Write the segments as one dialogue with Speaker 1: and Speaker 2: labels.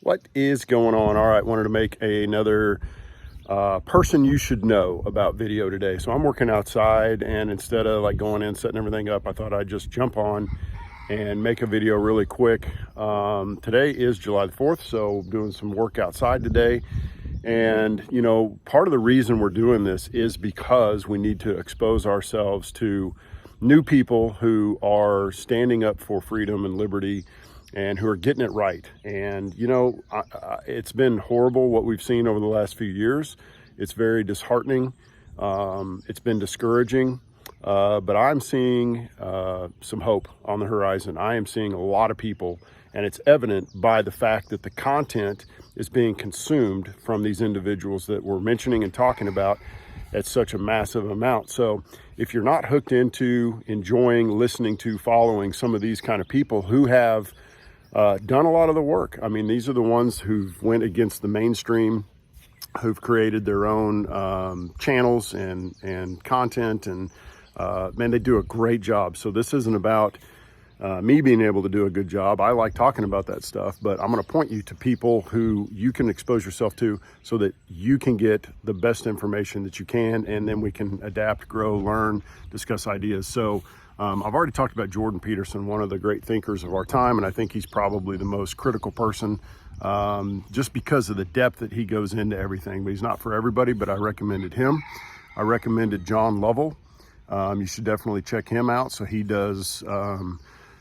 Speaker 1: What is going on? All right, wanted to make another person you should know about video today. So I'm working outside, and instead of like going in, setting everything up, I thought I'd just jump on and make a video really quick. Today is July the 4th, so doing some work outside today. And, you know, part of the reason we're doing this is because we need to expose ourselves to new people who are standing up for freedom and liberty and who are getting it right. And, you know, it's been horrible what we've seen over the last few years. It's very disheartening. It's been discouraging, but I'm seeing some hope on the horizon. I am seeing a lot of people, and it's evident by the fact that the content is being consumed from these individuals that we're mentioning and talking about at such a massive amount. So if you're not hooked into enjoying, listening to, following some of these kind of people who have done a lot of the work. I mean, these are the ones who've went against the mainstream, who've created their own channels and content, and man, they do a great job. So this isn't about me being able to do a good job. I like talking about that stuff, but I'm going to point you to people who you can expose yourself to so that you can get the best information that you can, and then we can adapt, grow, learn, discuss ideas. So I've already talked about Jordan Peterson, one of the great thinkers of our time, and I think he's probably the most critical person just because of the depth that he goes into everything. But he's not for everybody, but I recommended him. I recommended John Lovell. You should definitely check him out. So he does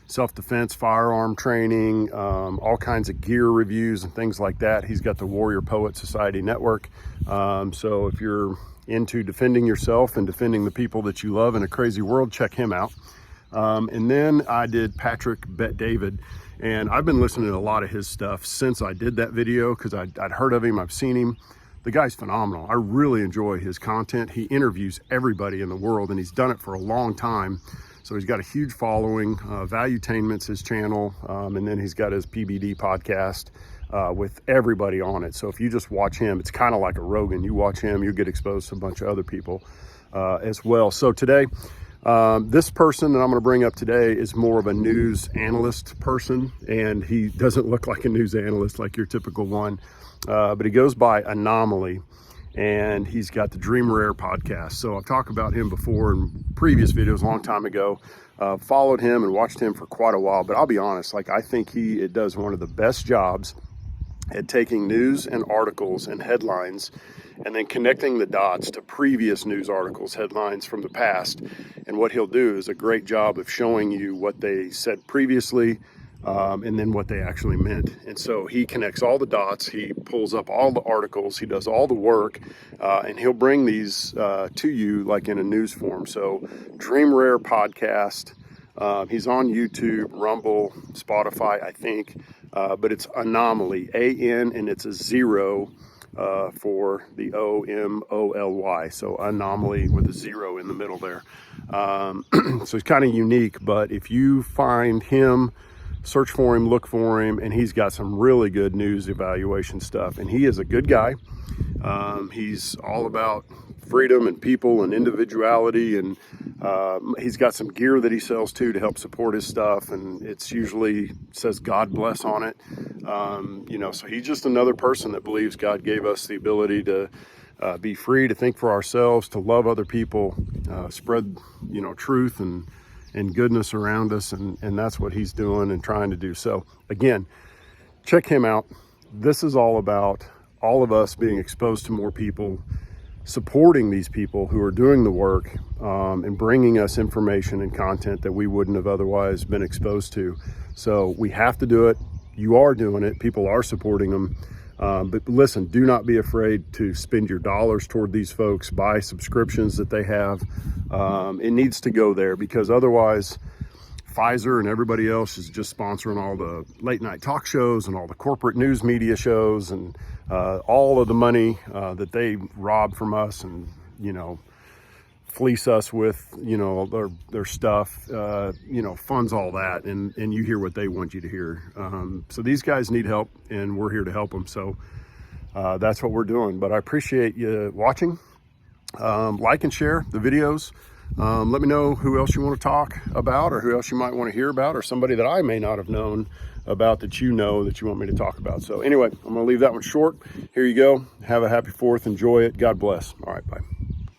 Speaker 1: self-defense, firearm training, all kinds of gear reviews and things like that. He's got the Warrior Poet Society Network. So if you're into defending yourself and defending the people that you love in a crazy world, check him out. And then I did Patrick Bet-David, and I've been listening to a lot of his stuff since I did that video because I'd heard of him, I've seen him. The guy's phenomenal. I really enjoy his content. He interviews everybody in the world, and he's done it for a long time. So he's got a huge following. Valuetainment's his channel, and then he's got his PBD podcast with everybody on it. So if you just watch him, it's kind of like a Rogan. You watch him, you get exposed to a bunch of other people as well. So today, this person that I'm going to bring up today is more of a news analyst person, and he doesn't look like a news analyst like your typical one, but he goes by An0moly, and he's got the Dream Rare podcast. So I've talked about him before in previous videos a long time ago. Followed him and watched him for quite a while, but I'll be honest, like I think it does one of the best jobs at taking news and articles and headlines and then connecting the dots to previous news articles, headlines from the past. And what he'll do is a great job of showing you what they said previously and then what they actually meant. And so he connects all the dots, he pulls up all the articles, he does all the work, and he'll bring these to you like in a news form. So Dream Rare podcast, he's on YouTube, Rumble, Spotify, I think, but it's An0moly, A-N, and it's a 0 for the O-M-O-L-Y. So An0moly with a 0 in the middle there. So he's kind of unique, but if you find him, search for him, look for him, and he's got some really good news evaluation stuff. And he is a good guy. He's all about freedom and people and individuality, and he's got some gear that he sells too to help support his stuff, and it's usually says God bless on it. You know, so he's just another person that believes God gave us the ability to be free, to think for ourselves, to love other people, spread, you know, truth and goodness around us, and that's what he's doing and trying to do. So again, check him out. This is all about all of us being exposed to more people, supporting these people who are doing the work, and bringing us information and content that we wouldn't have otherwise been exposed to. So we have to do it. You are doing it. People are supporting them. But listen, do not be afraid to spend your dollars toward these folks, buy subscriptions that they have. It needs to go there, because otherwise Pfizer and everybody else is just sponsoring all the late night talk shows and all the corporate news media shows and all of the money that they rob from us and, you know, fleece us with, you know, their stuff, you know, funds all that, and you hear what they want you to hear. So these guys need help, and we're here to help them. So that's what we're doing. But I appreciate you watching. Like and share the videos. Let me know who else you want to talk about, or who else you might want to hear about, or somebody that I may not have known about that you know that you want me to talk about. So anyway, I'm going to leave that one short. Here you go. Have a happy 4th. Enjoy it. God bless. All right, bye.